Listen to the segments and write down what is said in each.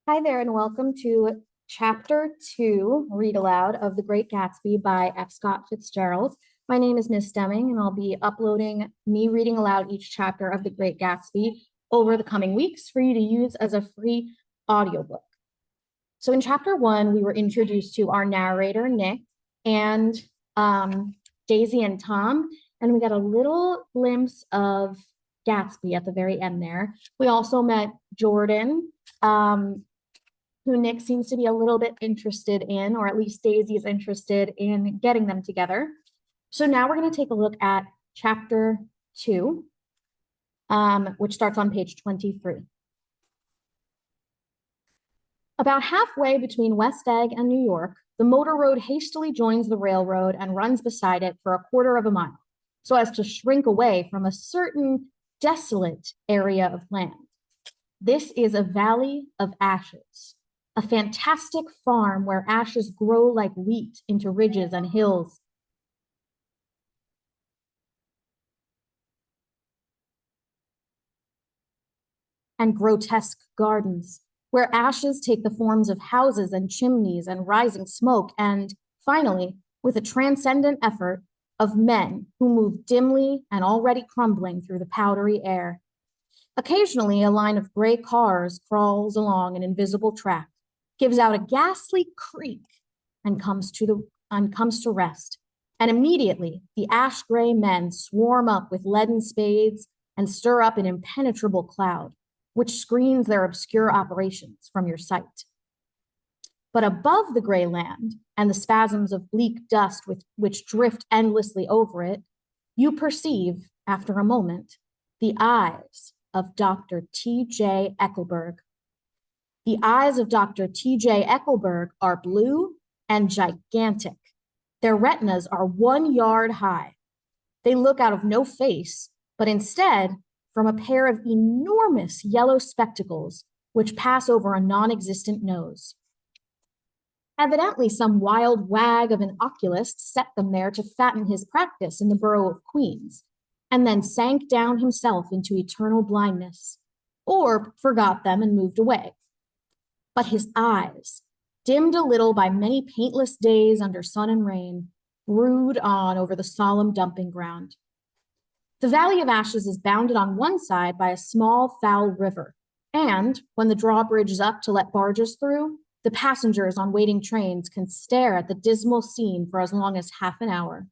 Hi there, and welcome to Chapter 2, Read Aloud of The Great Gatsby by F. Scott Fitzgerald. My name is Miss Deming, and I'll be uploading me reading aloud each chapter of The Great Gatsby over the coming weeks for you to use as a free audiobook. So in Chapter 1, we were introduced to our narrator, Nick, and Daisy and Tom, and we got a little glimpse of Gatsby at the very end there. We also met Jordan, who Nick seems to be a little bit interested in, or at least Daisy is interested in getting them together. So now we're going to take a look at Chapter 2, which starts on page 23. About halfway between West Egg and New York, the motor road hastily joins the railroad and runs beside it for a quarter of a mile, so as to shrink away from a certain desolate area of land. This is a valley of ashes, a fantastic farm where ashes grow like wheat into ridges and hills. And grotesque gardens, where ashes take the forms of houses and chimneys and rising smoke, and finally, with a transcendent effort, of men who move dimly and already crumbling through the powdery air. Occasionally, a line of gray cars crawls along an invisible track, gives out a ghastly creak, and comes to rest. And immediately, the ash-gray men swarm up with leaden spades and stir up an impenetrable cloud, which screens their obscure operations from your sight. But above the gray land and the spasms of bleak dust which drift endlessly over it, you perceive, after a moment, the eyes of Dr. T.J. Eckelberg. The eyes of Dr. T.J. Eckelberg are blue and gigantic. Their retinas are 1 yard high. They look out of no face, but instead from a pair of enormous yellow spectacles which pass over a non-existent nose. Evidently, some wild wag of an oculist set them there to fatten his practice in the borough of Queens, and then sank down himself into eternal blindness, or forgot them and moved away. But his eyes, dimmed a little by many paintless days under sun and rain, brood on over the solemn dumping ground. The Valley of Ashes is bounded on one side by a small, foul river, and when the drawbridge is up to let barges through, the passengers on waiting trains can stare at the dismal scene for as long as half an hour.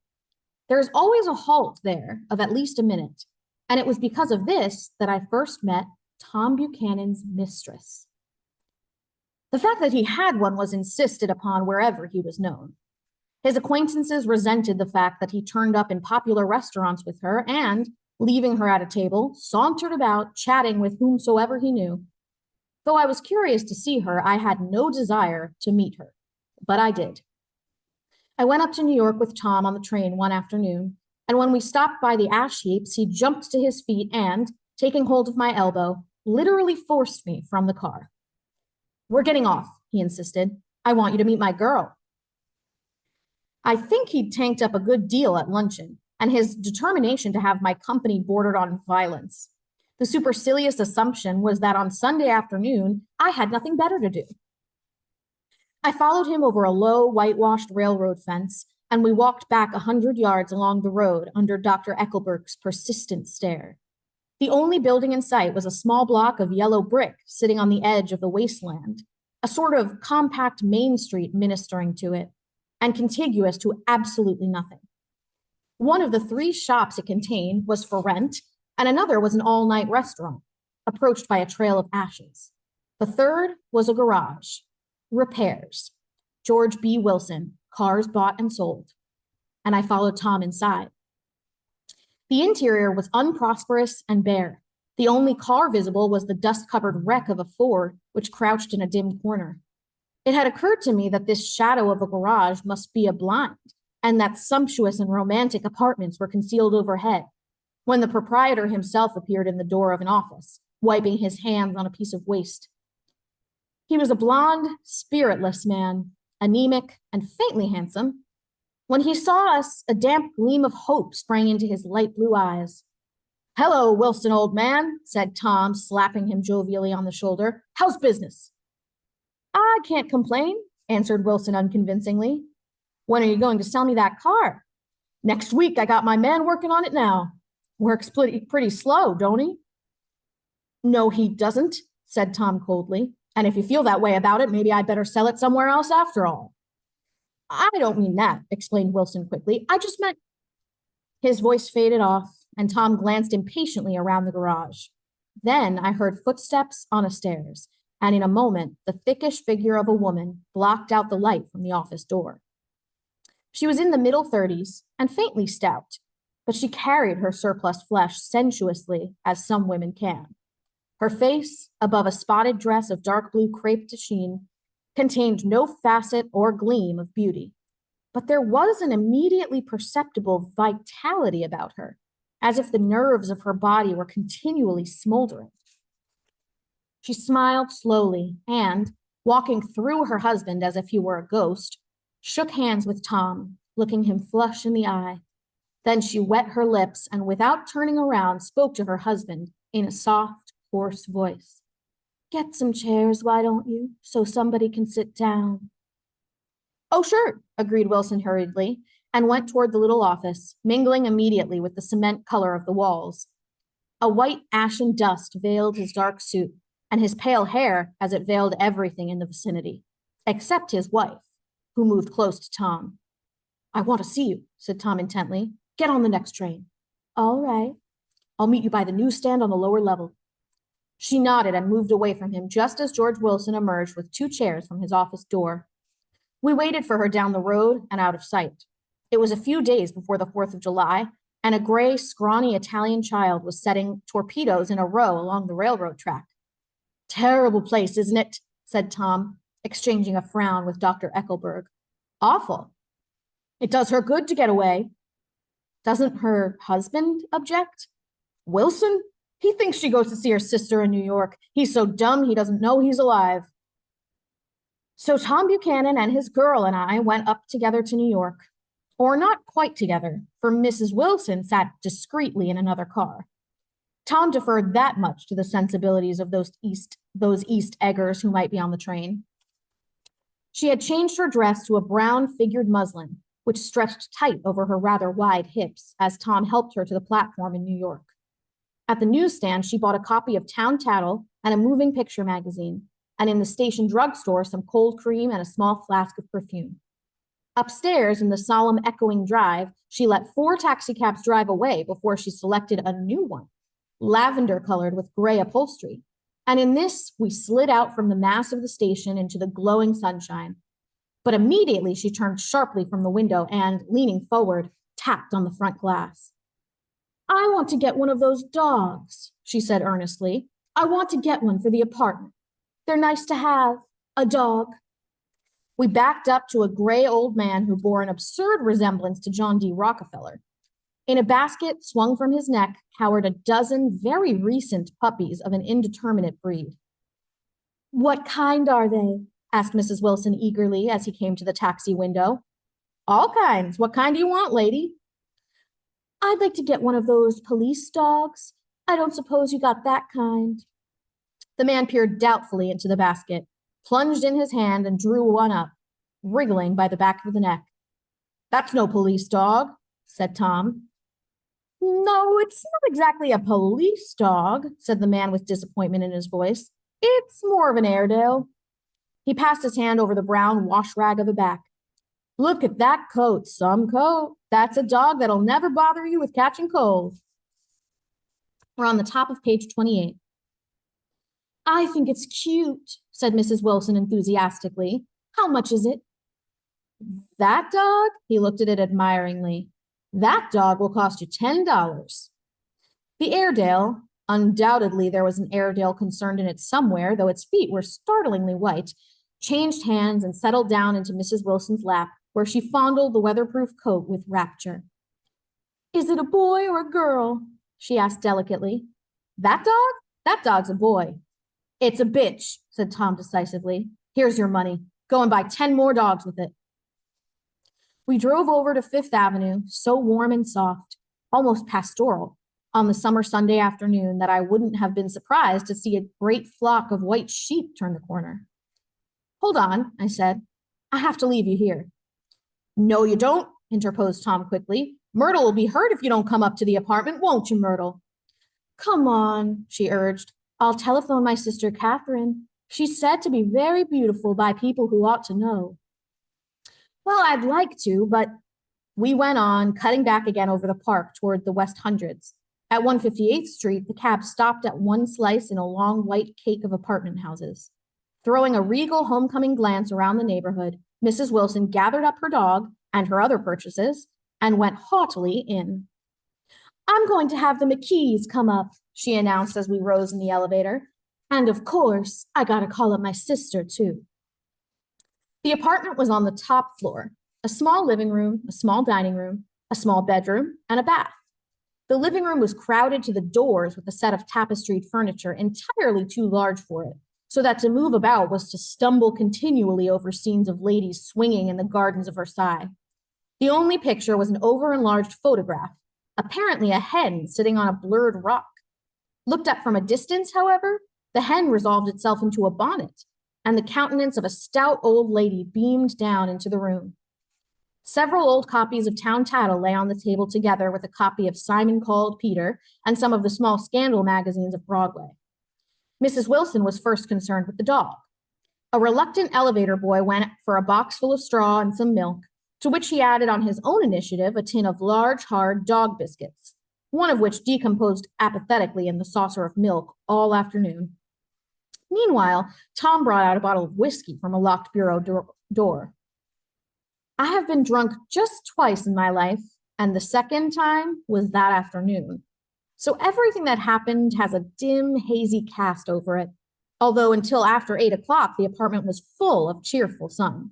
There is always a halt there of at least a minute, and it was because of this that I first met Tom Buchanan's mistress. The fact that he had one was insisted upon wherever he was known. His acquaintances resented the fact that he turned up in popular restaurants with her and, leaving her at a table, sauntered about, chatting with whomsoever he knew. Though I was curious to see her, I had no desire to meet her, but I did. I went up to New York with Tom on the train one afternoon, and when we stopped by the ash heaps, he jumped to his feet and, taking hold of my elbow, literally forced me from the car. "We're getting off," he insisted. "I want you to meet my girl." I think he'd tanked up a good deal at luncheon, and his determination to have my company bordered on violence. The supercilious assumption was that on Sunday afternoon, I had nothing better to do. I followed him over a low, whitewashed railroad fence, and we walked back 100 yards along the road under Dr. Eckelberg's persistent stare. The only building in sight was a small block of yellow brick sitting on the edge of the wasteland, a sort of compact Main Street ministering to it, and contiguous to absolutely nothing. One of the 3 shops it contained was for rent, and another was an all-night restaurant, approached by a trail of ashes. The third was a garage. Repairs. George B. Wilson, cars bought and sold. And I followed Tom inside. The interior was unprosperous and bare. The only car visible was the dust-covered wreck of a Ford, which crouched in a dim corner. It had occurred to me that this shadow of a garage must be a blind, and that sumptuous and romantic apartments were concealed overhead, when the proprietor himself appeared in the door of an office, wiping his hands on a piece of waste. He was a blond, spiritless man, anemic and faintly handsome. When he saw us, a damp gleam of hope sprang into his light blue eyes. "Hello, Wilson, old man," said Tom, slapping him jovially on the shoulder. "How's business?" I can't complain, answered Wilson unconvincingly. When are you going to sell me that car? Next week. I got my man working on it now. Works pretty slow, don't he? No, he doesn't, said Tom coldly. And if you feel that way about it, maybe I'd better sell it somewhere else after all. I don't mean that, explained Wilson quickly. I just meant... His voice faded off, and Tom glanced impatiently around the garage. Then I heard footsteps on the stairs, and in a moment, the thickish figure of a woman blocked out the light from the office door. She was in the middle 30s and faintly stout, but she carried her surplus flesh sensuously, as some women can. Her face, above a spotted dress of dark blue crepe de chine, contained no facet or gleam of beauty, but there was an immediately perceptible vitality about her, as if the nerves of her body were continually smoldering. She smiled slowly and, walking through her husband as if he were a ghost, shook hands with Tom, looking him flush in the eye. Then she wet her lips and, without turning around, spoke to her husband in a soft, hoarse voice. Get some chairs, why don't you, so somebody can sit down. Oh, sure, agreed Wilson hurriedly, and went toward the little office, mingling immediately with the cement color of the walls. A white ashen dust veiled his dark suit, and his pale hair as it veiled everything in the vicinity, except his wife, who moved close to Tom. I want to see you, said Tom intently. Get on the next train. All right. I'll meet you by the newsstand on the lower level. She nodded and moved away from him just as George Wilson emerged with 2 chairs from his office door. We waited for her down the road and out of sight. It was a few days before the 4th of July, and a gray, scrawny Italian child was setting torpedoes in a row along the railroad track. Terrible place, isn't it? Said Tom, exchanging a frown with Dr. Eckelberg. Awful. It does her good to get away. Doesn't her husband object? Wilson? He thinks she goes to see her sister in New York. He's so dumb he doesn't know he's alive. So Tom Buchanan and his girl and I went up together to New York. Or not quite together, for Mrs. Wilson sat discreetly in another car. Tom deferred that much to the sensibilities of those East Eggers who might be on the train. She had changed her dress to a brown figured muslin, which stretched tight over her rather wide hips as Tom helped her to the platform in New York. At the newsstand, she bought a copy of Town Tattle and a moving picture magazine, and in the station drugstore, some cold cream and a small flask of perfume. Upstairs, in the solemn echoing drive, she let 4 taxicabs drive away before she selected a new one, lavender-colored with gray upholstery. And in this, we slid out from the mass of the station into the glowing sunshine. But immediately she turned sharply from the window and, leaning forward, tapped on the front glass. I want to get one of those dogs, she said earnestly. I want to get one for the apartment. They're nice to have, a dog. We backed up to a gray old man who bore an absurd resemblance to John D. Rockefeller. In a basket swung from his neck cowered a dozen very recent puppies of an indeterminate breed. What kind are they? Asked Mrs. Wilson eagerly as he came to the taxi window. All kinds. What kind do you want, lady? I'd like to get one of those police dogs. I don't suppose you got that kind. The man peered doubtfully into the basket, plunged in his hand and drew one up, wriggling by the back of the neck. That's no police dog, said Tom. No, it's not exactly a police dog, said the man with disappointment in his voice. It's more of an Airedale. He passed his hand over the brown wash rag of the back. Look at that coat, some coat. That's a dog that'll never bother you with catching cold. We're on the top of page 28. I think it's cute, said Mrs. Wilson enthusiastically. How much is it? That dog? He looked at it admiringly. That dog will cost you $10. The Airedale, undoubtedly there was an Airedale concerned in it somewhere, though its feet were startlingly white, changed hands and settled down into Mrs. Wilson's lap, where she fondled the weatherproof coat with rapture. Is it a boy or a girl? She asked delicately. That dog? That dog's a boy. It's a bitch, said Tom decisively. Here's your money. Go and buy 10 more dogs with it. We drove over to Fifth Avenue, so warm and soft, almost pastoral, on the summer Sunday afternoon that I wouldn't have been surprised to see a great flock of white sheep turn the corner. Hold on, I said. I have to leave you here. No, you don't, interposed Tom quickly. Myrtle will be hurt if you don't come up to the apartment, won't you, Myrtle? Come on, she urged. I'll telephone my sister Catherine. She's said to be very beautiful by people who ought to know. Well, I'd like to, but we went on, cutting back again over the park toward the West Hundreds. At 158th Street, the cab stopped at one slice in a long white cake of apartment houses. Throwing a regal homecoming glance around the neighborhood, Mrs. Wilson gathered up her dog and her other purchases and went haughtily in. I'm going to have the McKees come up, she announced as we rose in the elevator. And of course, I gotta call up my sister, too. The apartment was on the top floor, a small living room, a small dining room, a small bedroom, and a bath. The living room was crowded to the doors with a set of tapestried furniture entirely too large for it, so that to move about was to stumble continually over scenes of ladies swinging in the gardens of Versailles. The only picture was an over-enlarged photograph, apparently a hen sitting on a blurred rock. Looked at from a distance, however, the hen resolved itself into a bonnet, and the countenance of a stout old lady beamed down into the room. Several old copies of Town Tattle lay on the table together with a copy of Simon Called Peter and some of the small scandal magazines of Broadway. Mrs. Wilson was first concerned with the dog. A reluctant elevator boy went for a box full of straw and some milk, to which he added on his own initiative a tin of large, hard dog biscuits, one of which decomposed apathetically in the saucer of milk all afternoon. Meanwhile, Tom brought out a bottle of whiskey from a locked bureau door. I have been drunk just twice in my life, and the second time was that afternoon. So everything that happened has a dim, hazy cast over it, although until after 8 o'clock, the apartment was full of cheerful sun.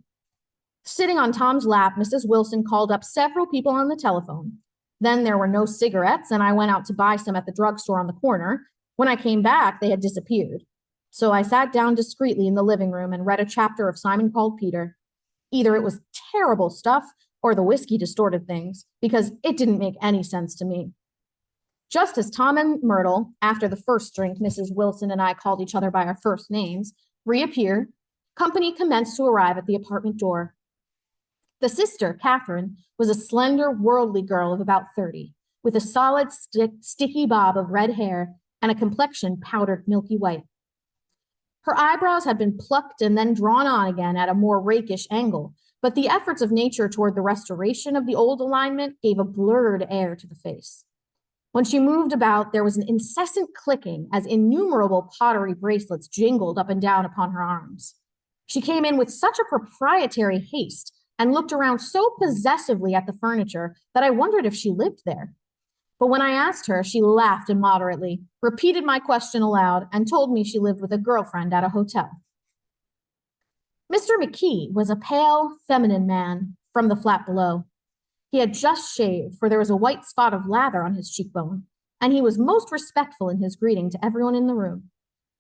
Sitting on Tom's lap, Mrs. Wilson called up several people on the telephone. Then there were no cigarettes, and I went out to buy some at the drugstore on the corner. When I came back, they had disappeared. So I sat down discreetly in the living room and read a chapter of Simon Called Peter. Either it was terrible stuff or the whiskey distorted things, because it didn't make any sense to me. Just as Tom and Myrtle, after the first drink Mrs. Wilson and I called each other by our first names, reappeared, company commenced to arrive at the apartment door. The sister, Catherine, was a slender, worldly girl of about 30, with a solid, sticky bob of red hair and a complexion powdered milky white. Her eyebrows had been plucked and then drawn on again at a more rakish angle, but the efforts of nature toward the restoration of the old alignment gave a blurred air to the face. When she moved about, there was an incessant clicking as innumerable pottery bracelets jingled up and down upon her arms. She came in with such a proprietary haste and looked around so possessively at the furniture that I wondered if she lived there. But when I asked her, she laughed immoderately, repeated my question aloud, and told me she lived with a girlfriend at a hotel. Mr. McKee was a pale, feminine man from the flat below. He had just shaved, for there was a white spot of lather on his cheekbone, and he was most respectful in his greeting to everyone in the room.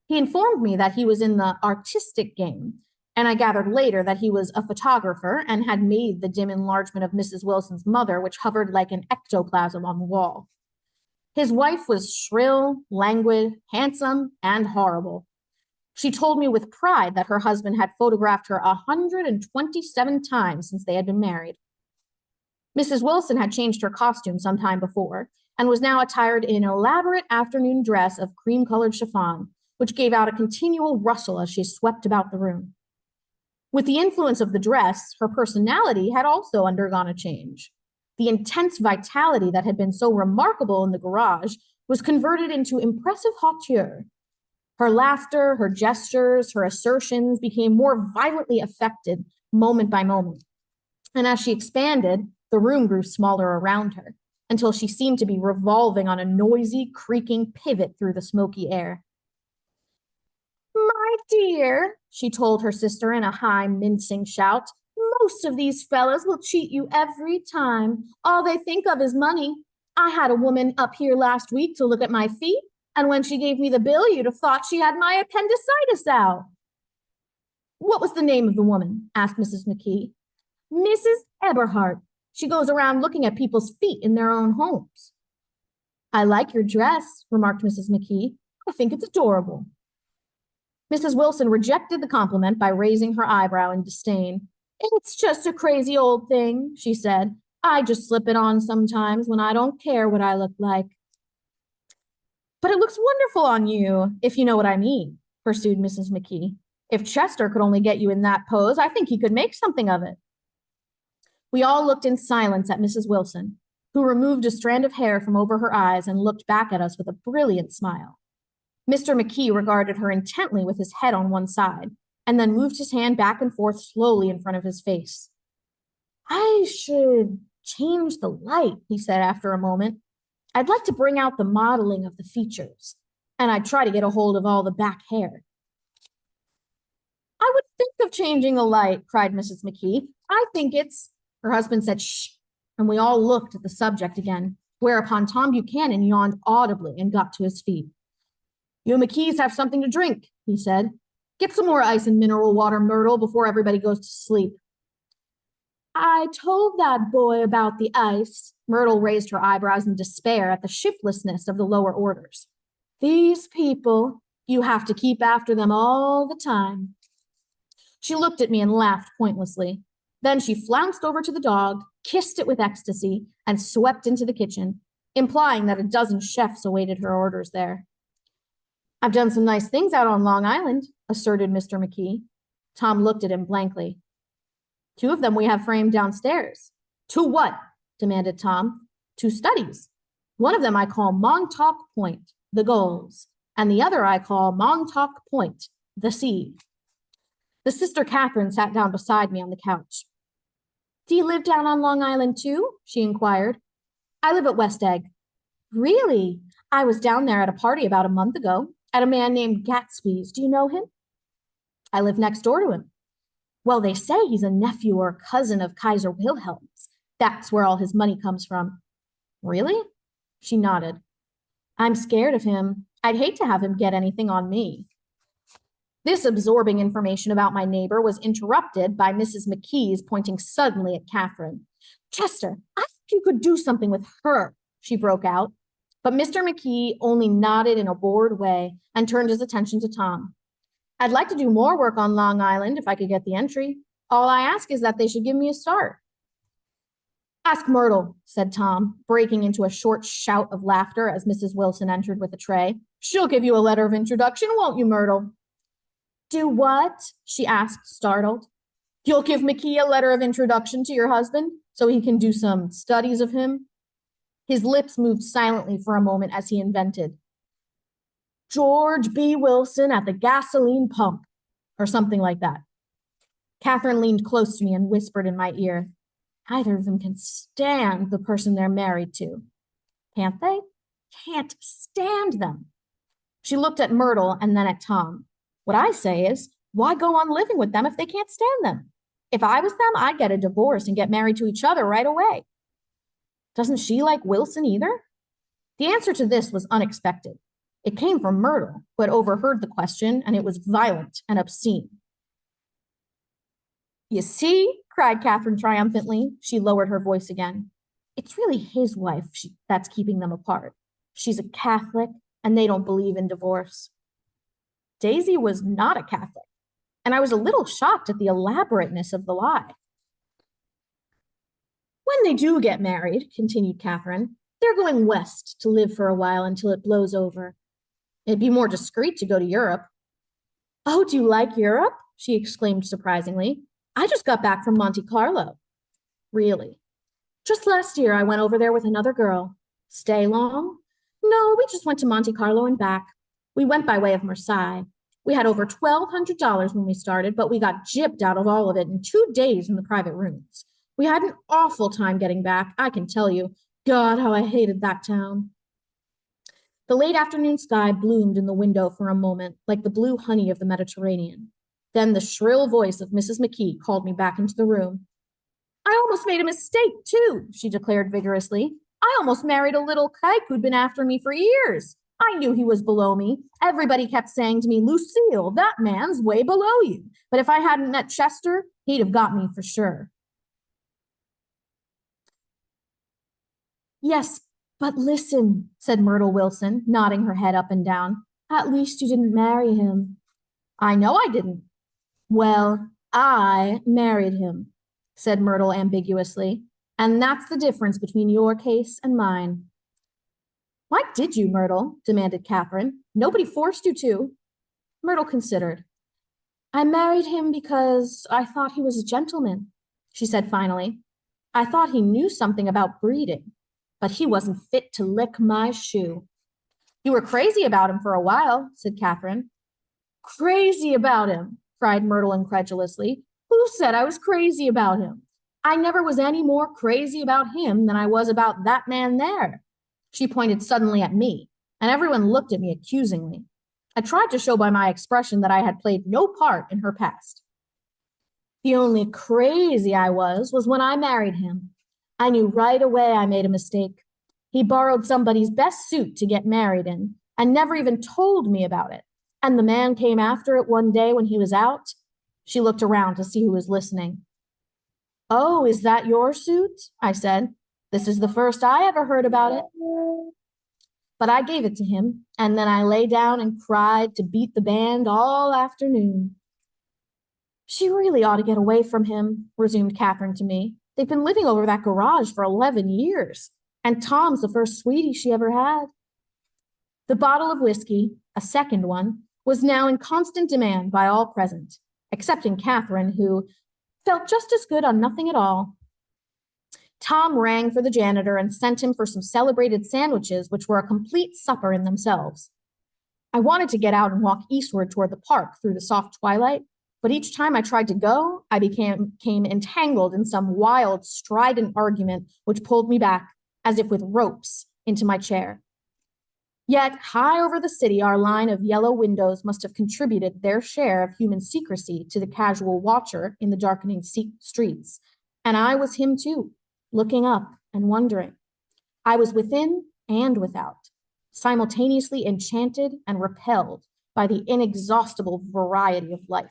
He informed me that he was in the artistic game, and I gathered later that he was a photographer and had made the dim enlargement of Mrs. Wilson's mother, which hovered like an ectoplasm on the wall. His wife was shrill, languid, handsome, and horrible. She told me with pride that her husband had photographed her 127 times since they had been married. Mrs. Wilson had changed her costume some time before and was now attired in an elaborate afternoon dress of cream-colored chiffon, which gave out a continual rustle as she swept about the room. With the influence of the dress, her personality had also undergone a change. The intense vitality that had been so remarkable in the garage was converted into impressive hauteur. Her laughter, her gestures, her assertions became more violently affected moment by moment. And as she expanded, the room grew smaller around her, until she seemed to be revolving on a noisy, creaking pivot through the smoky air. My dear, she told her sister in a high, mincing shout, most of these fellas will cheat you every time. All they think of is money. I had a woman up here last week to look at my feet, and when she gave me the bill, you'd have thought she had my appendicitis out. What was the name of the woman? Asked Mrs. McKee. Mrs. Eberhardt. She goes around looking at people's feet in their own homes. I like your dress, remarked Mrs. McKee. I think it's adorable. Mrs. Wilson rejected the compliment by raising her eyebrow in disdain. It's just a crazy old thing, she said. I just slip it on sometimes when I don't care what I look like. But it looks wonderful on you, if you know what I mean, pursued Mrs. McKee. If Chester could only get you in that pose, I think he could make something of it. We all looked in silence at Mrs. Wilson, who removed a strand of hair from over her eyes and looked back at us with a brilliant smile. Mr. McKee regarded her intently with his head on one side, and then moved his hand back and forth slowly in front of his face. I should change the light, he said after a moment. I'd like to bring out the modeling of the features, and I'd try to get a hold of all the back hair. I would think of changing the light, cried Mrs. McKee. I think it's... Her husband said, shh, and we all looked at the subject again, whereupon Tom Buchanan yawned audibly and got to his feet. You McKees have something to drink, he said. Get some more ice and mineral water, Myrtle, before everybody goes to sleep. I told that boy about the ice. Myrtle raised her eyebrows in despair at the shiftlessness of the lower orders. These people, you have to keep after them all the time. She looked at me and laughed pointlessly. Then she flounced over to the dog, kissed it with ecstasy, and swept into the kitchen, implying that a dozen chefs awaited her orders there. I've done some nice things out on Long Island, asserted Mr. McKee. Tom looked at him blankly. 2 of them we have framed downstairs. 2 what? Demanded Tom. 2 studies. One of them I call Montauk Point, the gulls, and the other I call Montauk Point, the sea. The sister Catherine sat down beside me on the couch. Do you live down on Long Island too? She inquired. I live at West Egg. Really? I was down there at a party about a month ago at a man named Gatsby's. Do you know him? I live next door to him. Well, they say he's a nephew or cousin of Kaiser Wilhelm's. That's where all his money comes from. Really? She nodded. I'm scared of him. I'd hate to have him get anything on me. This absorbing information about my neighbor was interrupted by Mrs. McKee's pointing suddenly at Catherine. Chester, I think you could do something with her, she broke out. But Mr. McKee only nodded in a bored way and turned his attention to Tom. I'd like to do more work on Long Island if I could get the entry. All I ask is that they should give me a start. Ask Myrtle, said Tom, breaking into a short shout of laughter as Mrs. Wilson entered with a tray. She'll give you a letter of introduction, won't you, Myrtle? Do what? She asked, startled. You'll give McKee a letter of introduction to your husband so he can do some studies of him? His lips moved silently for a moment as he invented. George B. Wilson at the gasoline pump, or something like that. Catherine leaned close to me and whispered in my ear, Neither of them can stand the person they're married to. Can't they? Can't stand them. She looked at Myrtle and then at Tom. What I say is, why go on living with them if they can't stand them? If I was them, I'd get a divorce and get married to each other right away. Doesn't she like Wilson either? The answer to this was unexpected. It came from Myrtle, who had overheard the question, and it was violent and obscene. You see, cried Catherine triumphantly. She lowered her voice again. It's really his wife that's keeping them apart. She's a Catholic, and they don't believe in divorce. Daisy was not a Catholic, and I was a little shocked at the elaborateness of the lie. When they do get married, continued Catherine, they're going west to live for a while until it blows over. It'd be more discreet to go to Europe. Oh, do you like Europe? She exclaimed surprisingly. I just got back from Monte Carlo. Really? Just last year I went over there with another girl. Stay long? No, we just went to Monte Carlo and back. We went by way of Marseille. We had over $1,200 when we started, but we got gypped out of all of it in 2 days in the private rooms. We had an awful time getting back, I can tell you. God, how I hated that town. The late afternoon sky bloomed in the window for a moment, like the blue honey of the Mediterranean. Then the shrill voice of Mrs. McKee called me back into the room. I almost made a mistake, too, she declared vigorously. I almost married a little kike who'd been after me for years. I knew he was below me. Everybody kept saying to me, Lucille, that man's way below you. But if I hadn't met Chester, he'd have got me for sure. Yes, but listen, said Myrtle Wilson, nodding her head up and down. At least you didn't marry him. I know I didn't. Well, I married him, said Myrtle ambiguously, and that's the difference between your case and mine. Why did you, Myrtle? Demanded Catherine. Nobody forced you to. Myrtle considered. I married him because I thought he was a gentleman, she said finally. I thought he knew something about breeding, but he wasn't fit to lick my shoe. You were crazy about him for a while, said Catherine. Crazy about him, cried Myrtle incredulously. Who said I was crazy about him? I never was any more crazy about him than I was about that man there. She pointed suddenly at me, and everyone looked at me accusingly. I tried to show by my expression that I had played no part in her past. The only crazy I was when I married him. I knew right away I made a mistake. He borrowed somebody's best suit to get married in and never even told me about it. And the man came after it one day when he was out. She looked around to see who was listening. Oh, is that your suit? I said. This is the first I ever heard about it. But I gave it to him, and then I lay down and cried to beat the band all afternoon. She really ought to get away from him, resumed Catherine to me. They've been living over that garage for 11 years, and Tom's the first sweetie she ever had. The bottle of whiskey, a second one, was now in constant demand by all present, excepting Catherine, who felt just as good on nothing at all. Tom rang for the janitor and sent him for some celebrated sandwiches, which were a complete supper in themselves. I wanted to get out and walk eastward toward the park through the soft twilight, but each time I tried to go, I became entangled in some wild, strident argument which pulled me back, as if with ropes, into my chair. Yet, high over the city, our line of yellow windows must have contributed their share of human secrecy to the casual watcher in the darkening streets, and I was him too, looking up and wondering. I was within and without, simultaneously enchanted and repelled by the inexhaustible variety of life.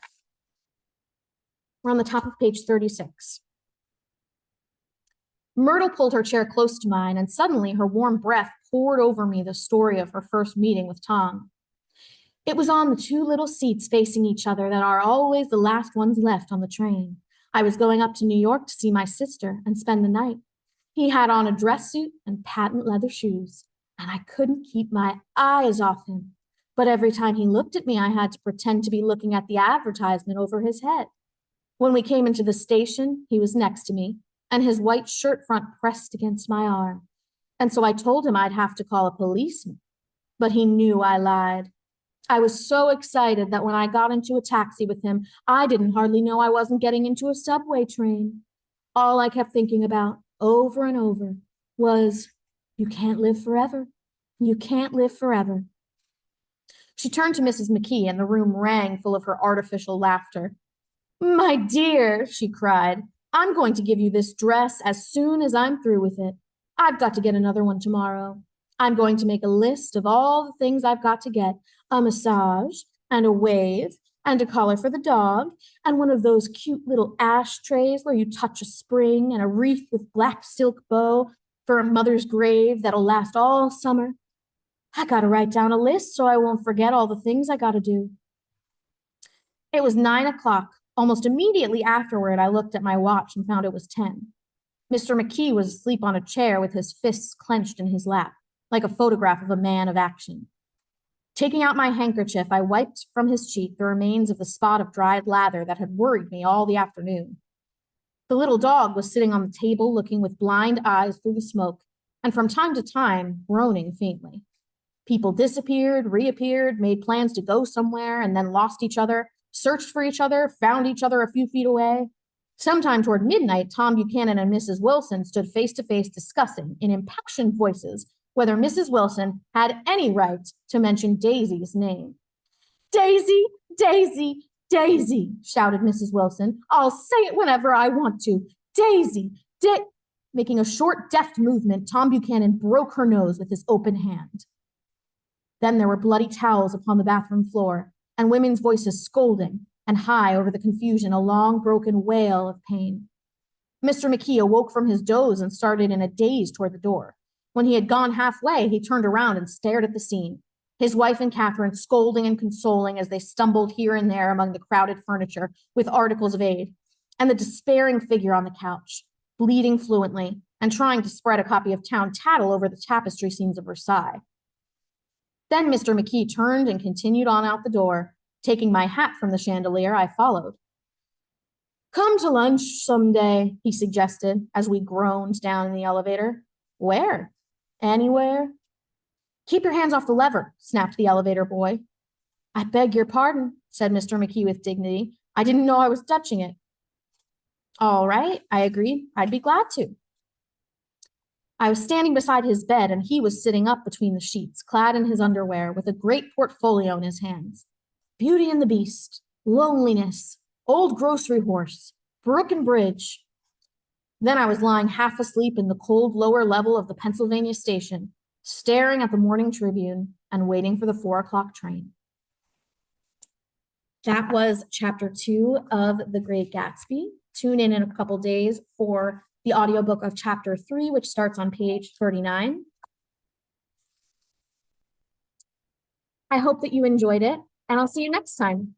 We're on the top of page 36. Myrtle pulled her chair close to mine, and suddenly her warm breath poured over me the story of her first meeting with Tom. It was on the two little seats facing each other that are always the last ones left on the train. I was going up to New York to see my sister and spend the night. He had on a dress suit and patent leather shoes, and I couldn't keep my eyes off him. But every time he looked at me, I had to pretend to be looking at the advertisement over his head. When we came into the station, he was next to me, and his white shirt front pressed against my arm. And so I told him I'd have to call a policeman. But he knew I lied. I was so excited that when I got into a taxi with him, I didn't hardly know I wasn't getting into a subway train. All I kept thinking about, over and over, was, you can't live forever. You can't live forever. She turned to Mrs. McKee, and the room rang full of her artificial laughter. My dear, she cried, I'm going to give you this dress as soon as I'm through with it. I've got to get another one tomorrow. I'm going to make a list of all the things I've got to get, a massage and a wave and a collar for the dog and one of those cute little ashtrays where you touch a spring and a wreath with black silk bow for a mother's grave that'll last all summer. I got to write down a list so I won't forget all the things I got to do. It was 9 o'clock. Almost immediately afterward, I looked at my watch and found it was 10. Mr. McKee was asleep on a chair with his fists clenched in his lap, like a photograph of a man of action. Taking out my handkerchief, I wiped from his cheek the remains of the spot of dried lather that had worried me all the afternoon. The little dog was sitting on the table looking with blind eyes through the smoke, and from time to time, groaning faintly. People disappeared, reappeared, made plans to go somewhere, and then lost each other, searched for each other, found each other a few feet away. Sometime toward midnight, Tom Buchanan and Mrs. Wilson stood face to face discussing, in impassioned voices, whether Mrs. Wilson had any right to mention Daisy's name. Daisy, Daisy, Daisy, shouted Mrs. Wilson. I'll say it whenever I want to. Daisy, Making a short, deft movement, Tom Buchanan broke her nose with his open hand. Then there were bloody towels upon the bathroom floor, and women's voices scolding, and high over the confusion, a long, broken wail of pain. Mr. McKee awoke from his doze and started in a daze toward the door. When he had gone halfway, he turned around and stared at the scene. his wife and Catherine scolding and consoling as they stumbled here and there among the crowded furniture with articles of aid, and the despairing figure on the couch, bleeding fluently and trying to spread a copy of Town Tattle over the tapestry scenes of Versailles. Then Mr. McKee turned and continued on out the door. Taking my hat from the chandelier, I followed. Come to lunch someday, he suggested as we groaned down in the elevator. Where? Anywhere? Keep your hands off the lever, snapped the elevator boy. I beg your pardon, said Mr. McKee with dignity. I didn't know I was touching it. All right, I agreed. I'd be glad to. I was standing beside his bed, and he was sitting up between the sheets, clad in his underwear, with a great portfolio in his hands. Beauty and the Beast, Loneliness, Old Grocery Horse, Brook and Bridge. Then I was lying half asleep in the cold lower level of the Pennsylvania station, staring at the Morning Tribune and waiting for the 4 o'clock train. That was chapter 2 of The Great Gatsby. Tune in a couple days for the audiobook of chapter 3, which starts on page 39. I hope that you enjoyed it, and I'll see you next time.